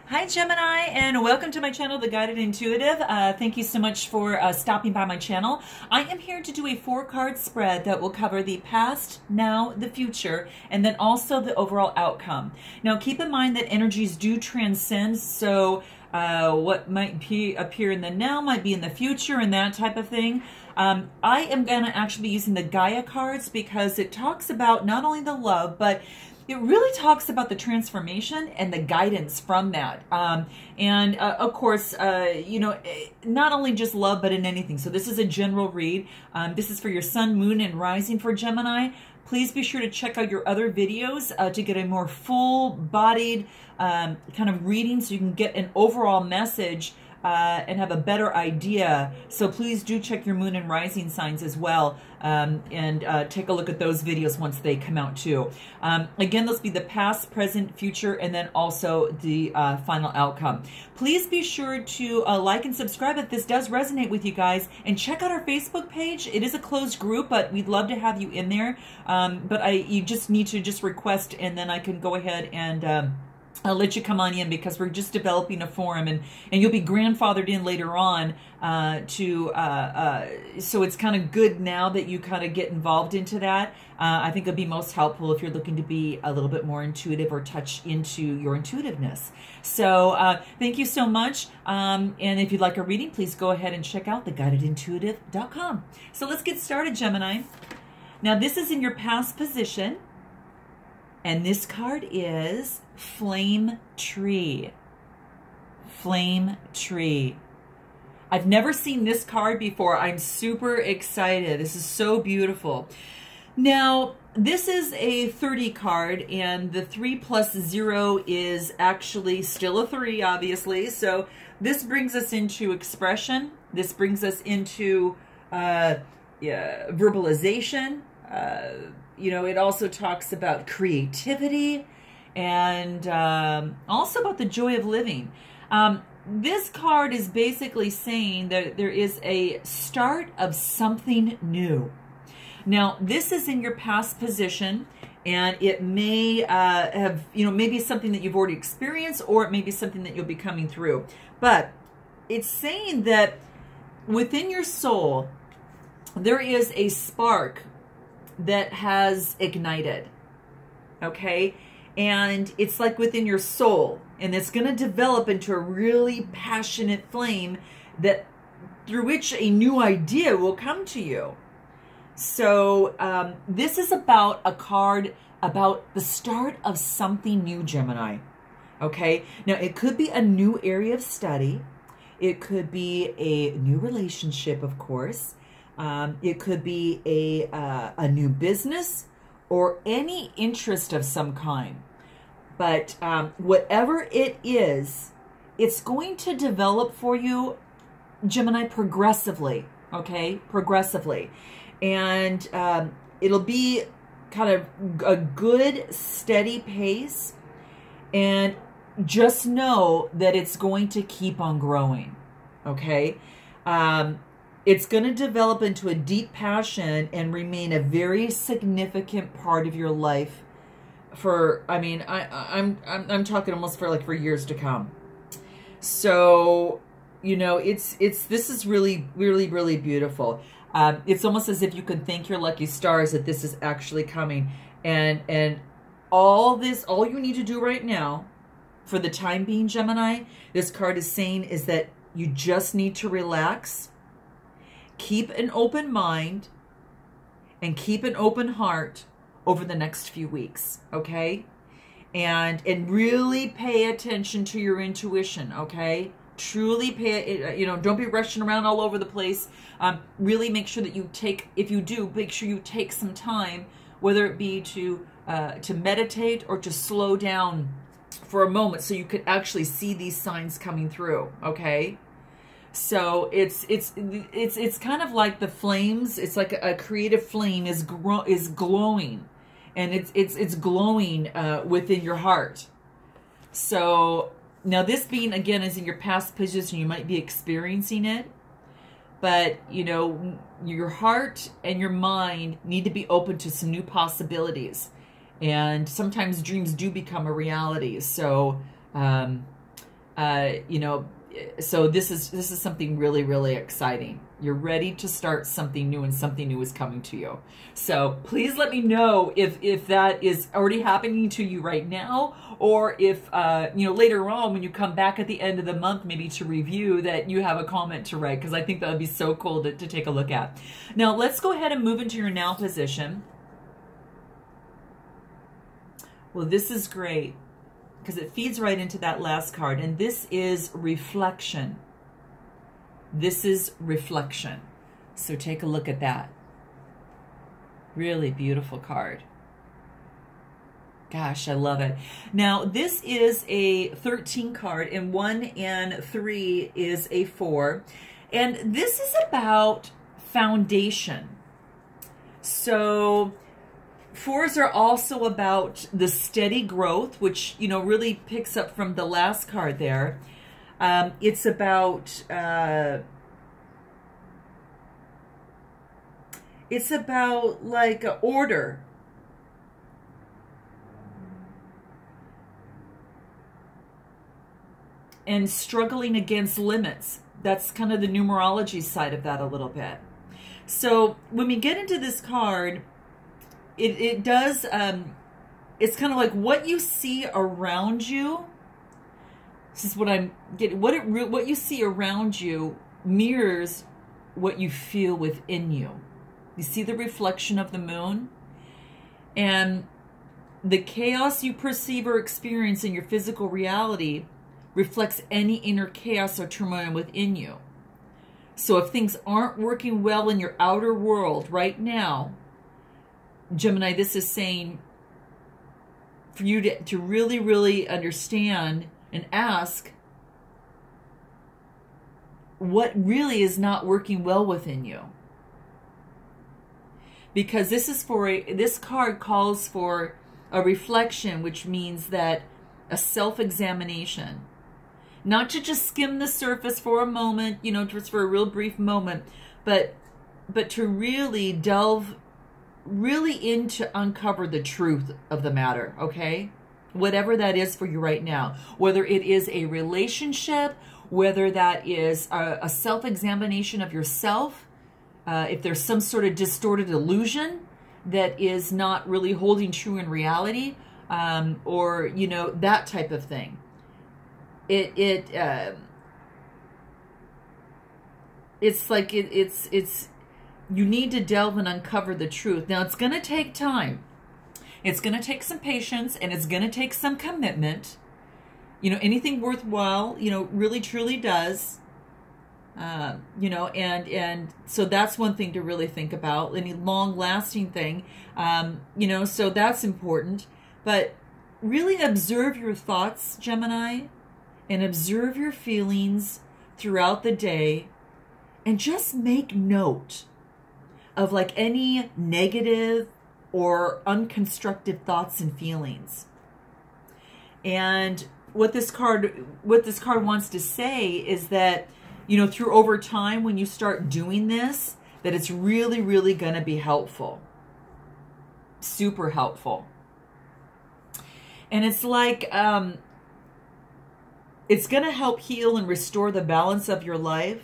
Hi Gemini, and welcome to my channel, The Guided Intuitive. Thank you so much for stopping by my channel. I am here to do a 4-card spread that will cover the past, now, the future, and then also the overall outcome. Now keep in mind that energies do transcend, so what might appear in the now might be in the future and that type of thing. I am going to actually be using the Gaia cards because it talks about not only the love, but it really talks about the transformation and the guidance from that. Of course, you know, not only just love, but in anything. So this is a general read. This is for your sun, moon, and rising for Gemini. Please be sure to check out your other videos to get a more full-bodied kind of reading so you can get an overall message and have a better idea. So please do check your moon and rising signs as well, and take a look at those videos once they come out too. Again, those be the past, present, future, and then also the final outcome. Please be sure to like and subscribe if this does resonate with you guys, and check out our Facebook page. It is a closed group, but we'd love to have you in there. You just need to request, and then I can go ahead and I'll let you come on in, because we're just developing a forum, and you'll be grandfathered in later on so it's kind of good now that you kind of get involved into that. I think it'll be most helpful if you're looking to be a little bit more intuitive or touch into your intuitiveness. So thank you so much. And if you'd like a reading, please go ahead and check out theguidedintuitive.com. So let's get started, Gemini. Now this is in your past position. And this card is Flame Tree. Flame Tree. I've never seen this card before. I'm super excited. This is so beautiful. Now, this is a 30 card, and the 3 plus 0 is actually still a 3, obviously. So this brings us into expression. This brings us into verbalization. You know, it also talks about creativity and also about the joy of living. This card is basically saying that there is a start of something new. Now, this is in your past position, and it may have, you know, maybe something that you've already experienced, or it may be something that you'll be coming through. But it's saying that within your soul, there is a spark that has ignited, okay? And it's like within your soul, and it's going to develop into a really passionate flame that through which a new idea will come to you. So this is about a card about the start of something new, Gemini, okay? Now, it could be a new area of study. It could be a new relationship, of course. It could be a new business or any interest of some kind. But whatever it is, it's going to develop for you, Gemini, progressively, okay? Progressively. And it'll be kind of a good, steady pace. And just know that it's going to keep on growing, okay? It's going to develop into a deep passion and remain a very significant part of your life for, I mean, I'm talking almost for years to come. So, you know, this is really, really, really beautiful. It's almost as if you can thank your lucky stars that this is actually coming. And all you need to do right now, for the time being, Gemini, this card is saying is that you just need to relax. Keep an open mind and keep an open heart over the next few weeks, okay? And really pay attention to your intuition, okay? Truly pay, you know, don't be rushing around all over the place. Really make sure that you take, if you do, make sure you take some time, whether it be to meditate or to slow down for a moment so you could actually see these signs coming through, okay? So it's kind of like the flames. It's like a creative flame is glowing, and it's glowing within your heart. So now this being, again, is in your past position, you might be experiencing it, but you know, your heart and your mind need to be open to some new possibilities. And sometimes dreams do become a reality. So You know, so this is something really, really exciting. You're ready to start something new, and something new is coming to you. So please let me know if that is already happening to you right now, or if, you know, later on when you come back at the end of the month, maybe to review, that you have a comment to write, because I think that would be so cool to take a look at. Now let's go ahead and move into your now position. Well, this is great, because it feeds right into that last card, and this is reflection. This is reflection. So take a look at that. Really beautiful card. Gosh, I love it. Now, this is a 13 card, and 1 and 3 is a 4. And this is about foundation. So 4s are also about the steady growth, which, you know, really picks up from the last card there. It's about like order. And struggling against limits. That's kind of the numerology side of that a little bit. So when we get into this card, it does, it's kind of like what you see around you. This is what I'm getting. What you see around you mirrors what you feel within you. You see the reflection of the moon, and the chaos you perceive or experience in your physical reality reflects any inner chaos or turmoil within you. So if things aren't working well in your outer world right now, Gemini, this is saying for you to really, really understand and ask what really is not working well within you. Because this is this card calls for a reflection, which means that a self-examination. Not to just skim the surface for a moment, you know, just for a real brief moment, but to really delve really in to uncover the truth of the matter, okay? Whatever that is for you right now, whether it is a relationship, whether that is a self-examination of yourself, if there's some sort of distorted illusion that is not really holding true in reality, or, you know, that type of thing. It's like it's you need to delve and uncover the truth. Now, it's going to take time. It's going to take some patience, and it's going to take some commitment. You know, anything worthwhile, you know, really truly does. You know, and so that's one thing to really think about. Any long-lasting thing, you know, so that's important. But really observe your thoughts, Gemini, and observe your feelings throughout the day, and just make note of like any negative or unconstructive thoughts and feelings. And what this card wants to say is that, you know, through over time, when you start doing this, that it's really, really going to be helpful. Super helpful. And it's like, it's going to help heal and restore the balance of your life.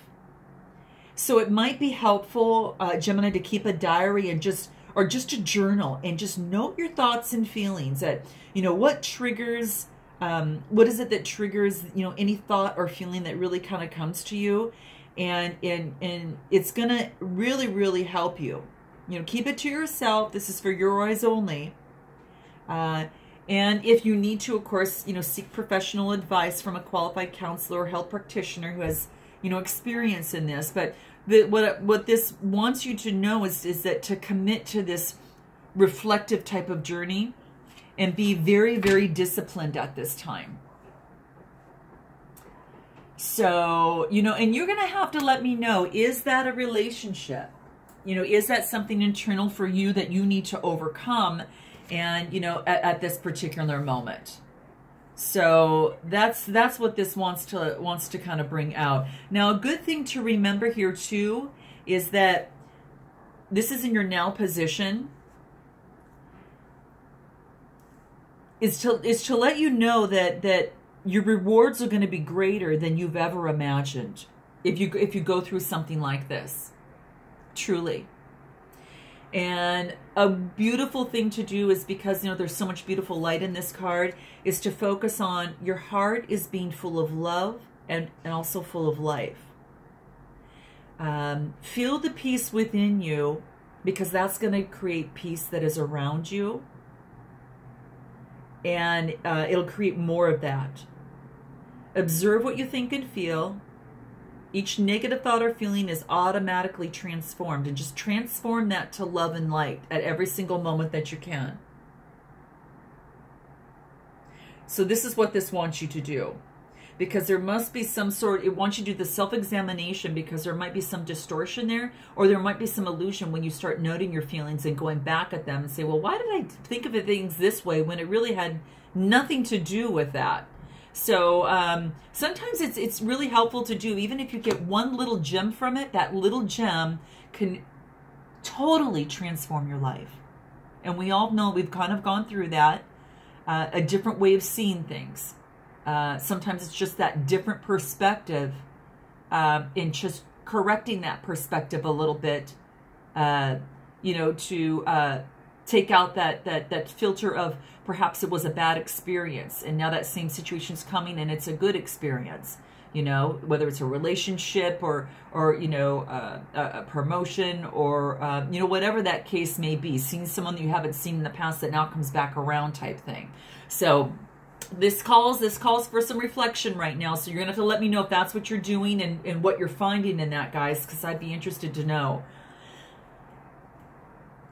So it might be helpful, Gemini, to keep a diary and just a journal, and just note your thoughts and feelings. That, you know, what triggers, what is it that triggers, you know, any thought or feeling that really kind of comes to you, and it's gonna really, really help you. You know, keep it to yourself. This is for your eyes only. And if you need to, of course, you know, seek professional advice from a qualified counselor or health practitioner who has, you know, experience in this. But what this wants you to know is that to commit to this reflective type of journey and be very, very disciplined at this time. So, you know, and you're going to have to let me know, is that a relationship? You know, is that something internal for you that you need to overcome? And, you know, at this particular moment. So that's what this wants to kind of bring out. Now, a good thing to remember here too is that this is in your now position. Is to let you know that your rewards are going to be greater than you've ever imagined if you go through something like this. Truly. And a beautiful thing to do is, because, you know, there's so much beautiful light in this card, is to focus on your heart is being full of love and also full of life. Feel the peace within you, because that's going to create peace that is around you. And it'll create more of that. Observe what you think and feel. Each negative thought or feeling is automatically transformed, and just transform that to love and light at every single moment that you can. So this is what this wants you to do, because there must be some sort, it wants you to do the self-examination, because there might be some distortion there, or there might be some illusion when you start noting your feelings and going back at them and say, well, why did I think of things this way when it really had nothing to do with that? So sometimes it's really helpful to do, even if you get one little gem from it, that little gem can totally transform your life. And we all know, we've kind of gone through that, a different way of seeing things. Sometimes it's just that different perspective, in just correcting that perspective a little bit, you know, to take out that filter of perhaps it was a bad experience, and now that same situation's coming and it's a good experience, you know, whether it's a relationship or you know, a promotion, or you know, whatever that case may be, seeing someone that you haven't seen in the past that now comes back around type thing. So this calls for some reflection right now. So you're gonna have to let me know if that's what you're doing and what you're finding in that, guys, because I'd be interested to know.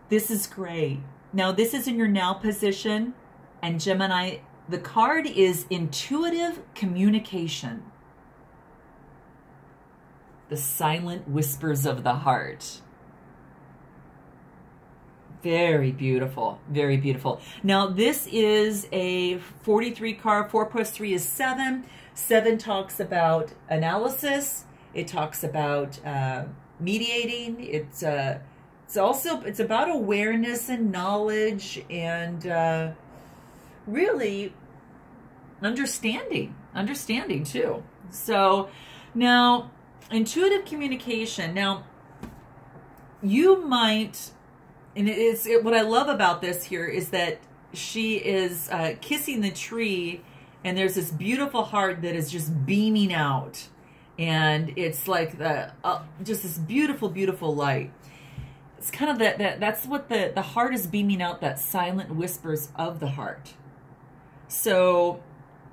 This is great. Now this is in your now position, and Gemini, the card is intuitive communication. The silent whispers of the heart. Very beautiful, very beautiful. Now this is a 43 card. 4 plus 3 is 7. 7 talks about analysis. It talks about mediating. It's about awareness and knowledge, and really understanding too. So now, intuitive communication. Now you might, and what I love about this here is that she is kissing the tree, and there's this beautiful heart that is just beaming out, and it's like just this beautiful, beautiful light. It's kind of that's what the heart is beaming out, that silent whispers of the heart. So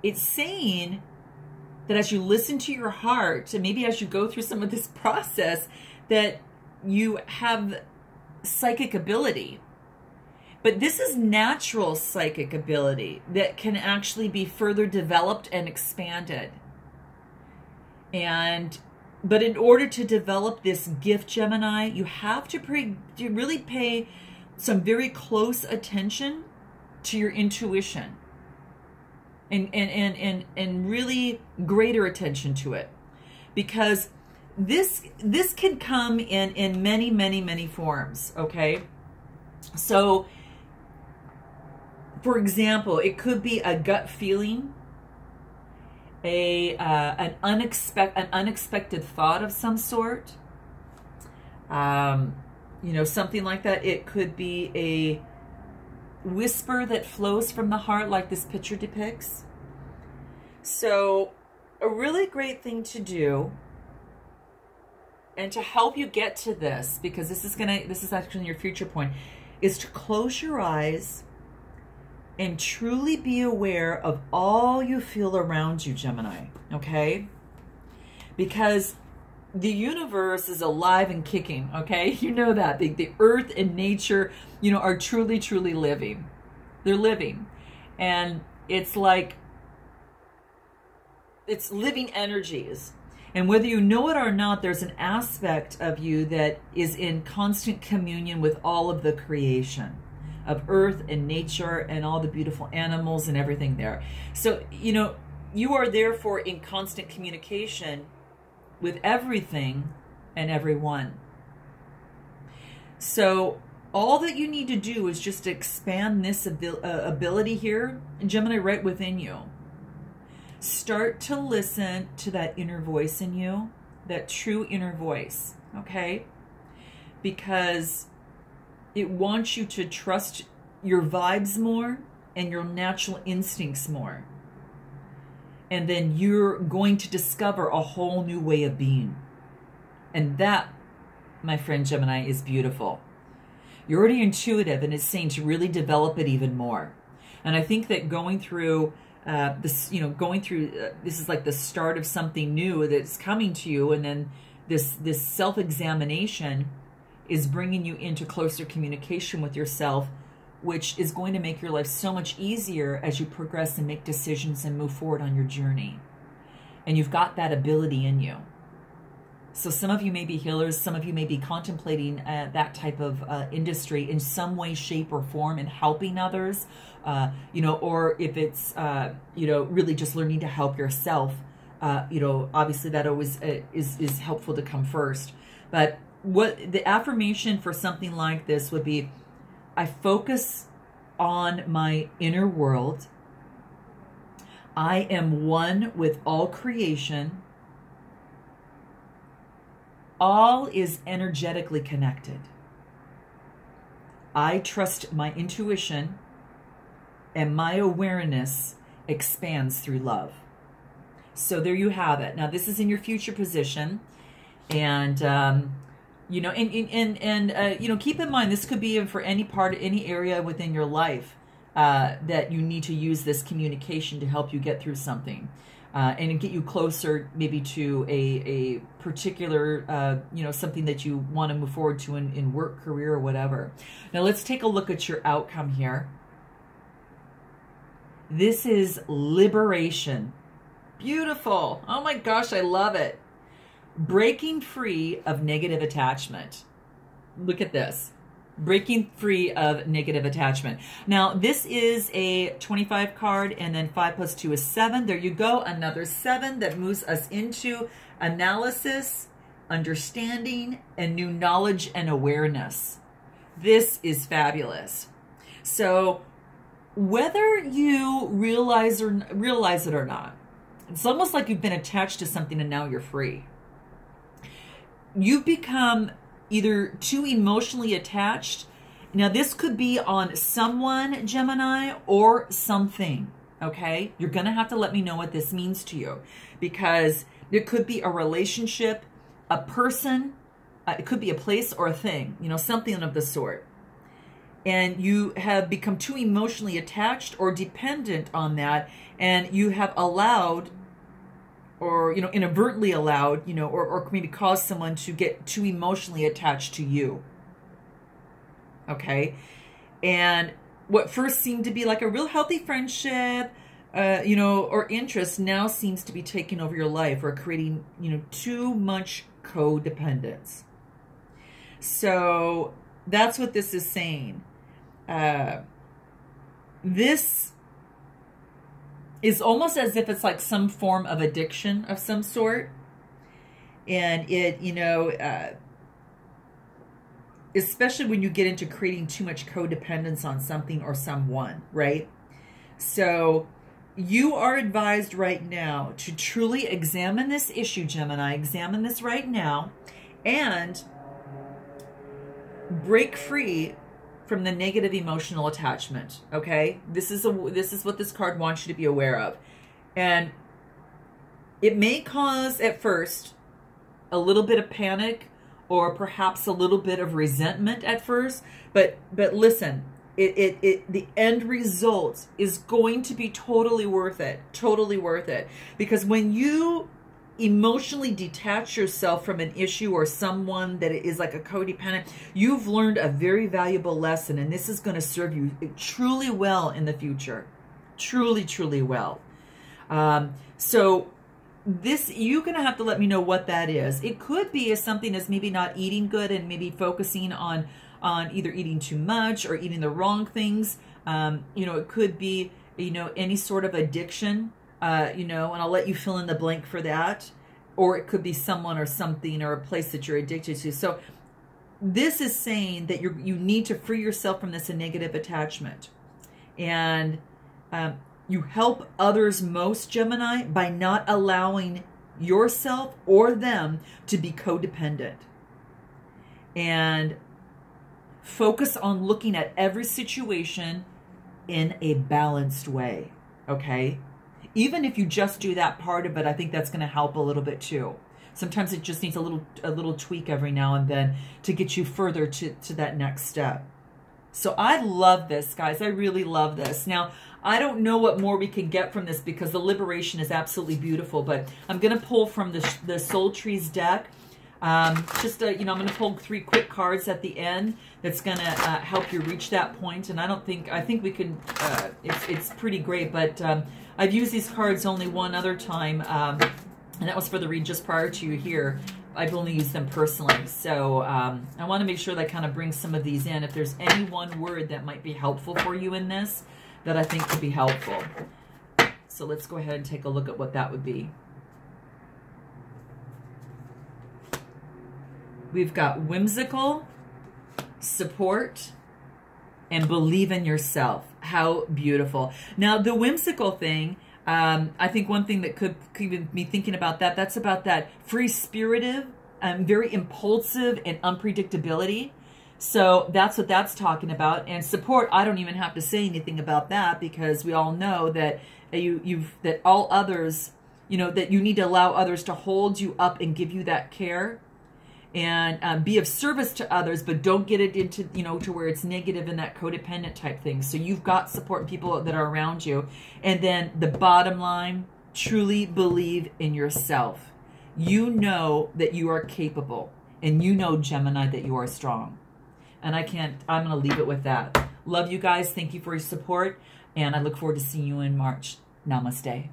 it's saying that as you listen to your heart, and maybe as you go through some of this process, that you have psychic ability. But this is natural psychic ability that can actually be further developed and expanded. But in order to develop this gift, Gemini, you have to really pay some very close attention to your intuition, and really greater attention to it, because this can come in many, many, many forms. Okay, so for example, it could be a gut feeling, an unexpected thought of some sort, you know, something like that. It could be a whisper that flows from the heart, like this picture depicts. So a really great thing to do, and to help you get to this, because this is actually your future point, is to close your eyes and truly be aware of all you feel around you, Gemini, okay? Because the universe is alive and kicking, okay? You know that. The earth and nature, you know, are truly, truly living. They're living. And it's like, it's living energies. And whether you know it or not, there's an aspect of you that is in constant communion with all of the creation of earth and nature and all the beautiful animals and everything there. So, you know, you are therefore in constant communication with everything and everyone. So all that you need to do is just expand this ability here, Gemini, right within you. Start to listen to that inner voice in you, that true inner voice, okay? Because it wants you to trust your vibes more and your natural instincts more. And then you're going to discover a whole new way of being. And that, my friend Gemini, is beautiful. You're already intuitive, and it's saying to really develop it even more. And I think that going through this, this is like the start of something new that's coming to you, and then this self-examination is bringing you into closer communication with yourself, which is going to make your life so much easier as you progress and make decisions and move forward on your journey. And you've got that ability in you. So some of you may be healers, some of you may be contemplating that type of industry in some way, shape, or form, in helping others, or if it's, really just learning to help yourself, obviously that always is helpful to come first. But what the affirmation for something like this would be, I focus on my inner world. I am one with all creation. All is energetically connected. I trust my intuition, and my awareness expands through love. So there you have it. Now this is in your future position, and keep in mind, this could be for any area within your life that you need to use this communication to help you get through something, and get you closer maybe to a particular, something that you want to move forward to in work, career, or whatever. Now let's take a look at your outcome here. This is liberation. Beautiful. Oh my gosh, I love it. Breaking free of negative attachment. Look at this. Breaking free of negative attachment. Now, this is a 25 card, and then 5 plus 2 is 7. There you go. Another 7 that moves us into analysis, understanding, and new knowledge and awareness. This is fabulous. So, whether you realize it or not, it's almost like you've been attached to something and now you're free. You've become either too emotionally attached. Now, this could be on someone, Gemini, or something, okay? You're going to have to let me know what this means to you, because it could be a relationship, a person, it could be a place or a thing, something of the sort. And you have become too emotionally attached or dependent on that, and you have allowed, or inadvertently allowed, or maybe caused someone to get too emotionally attached to you. Okay? And what first seemed to be like a real healthy friendship, or interest, now seems to be taking over your life, or creating, too much codependence. So that's what this is saying. This is almost as if it's like some form of addiction of some sort. And it, especially when you get into creating too much codependence on something or someone, right? So you are advised right now to truly examine this issue, Gemini. Examine this right now and break free from the negative emotional attachment, okay? This is what this card wants you to be aware of. And it may cause, at first, a little bit of panic, or perhaps a little bit of resentment at first, but listen, the end result is going to be totally worth it, because when you emotionally detach yourself from an issue or someone that is like a codependent, you've learned a very valuable lesson, and this is going to serve you truly well in the future. Truly well. So this, you're going to have to let me know what that is. It could be as something as maybe not eating good, and maybe focusing on either eating too much or eating the wrong things. It could be, any sort of addiction, and I'll let you fill in the blank for that. Or it could be someone or something or a place that you're addicted to. So this is saying that you need to free yourself from this negative attachment. And You help others most, Gemini, by not allowing yourself or them to be codependent. And focus on looking at every situation in a balanced way, okay? Even if you just do that part of it, I think that's going to help a little bit too. Sometimes it just needs a little tweak every now and then to get you further to that next step. So I love this, guys. I really love this. Now, I don't know what more we can get from this because the liberation is absolutely beautiful, but I'm going to pull from the Soul Trees deck. I'm going to pull 3 quick cards at the end that's going to help you reach that point. And I think we can, it's pretty great, but I've used these cards only one other time, and that was for the read just prior to you here. I've only used them personally. So I want to make sure that I kind of bring some of these in. If there's any one word that might be helpful for you in this, that I think could be helpful. So let's go ahead and take a look at what that would be. We've got whimsical, support, and believe in yourself. How beautiful. Now, the whimsical thing, I think one thing that could even be thinking about that, that's about that free-spirited, very impulsive and unpredictability. So that's what that's talking about. And support, I don't even have to say anything about that because we all know that that all others, that you need to allow others to hold you up and give you that care. And be of service to others, but don't get it into, to where it's negative and that codependent type thing. So you've got support people that are around you. And then the bottom line, truly believe in yourself. You know that you are capable. And you know, Gemini, that you are strong. And I'm going to leave it with that. Love you guys. Thank you for your support. And I look forward to seeing you in March. Namaste.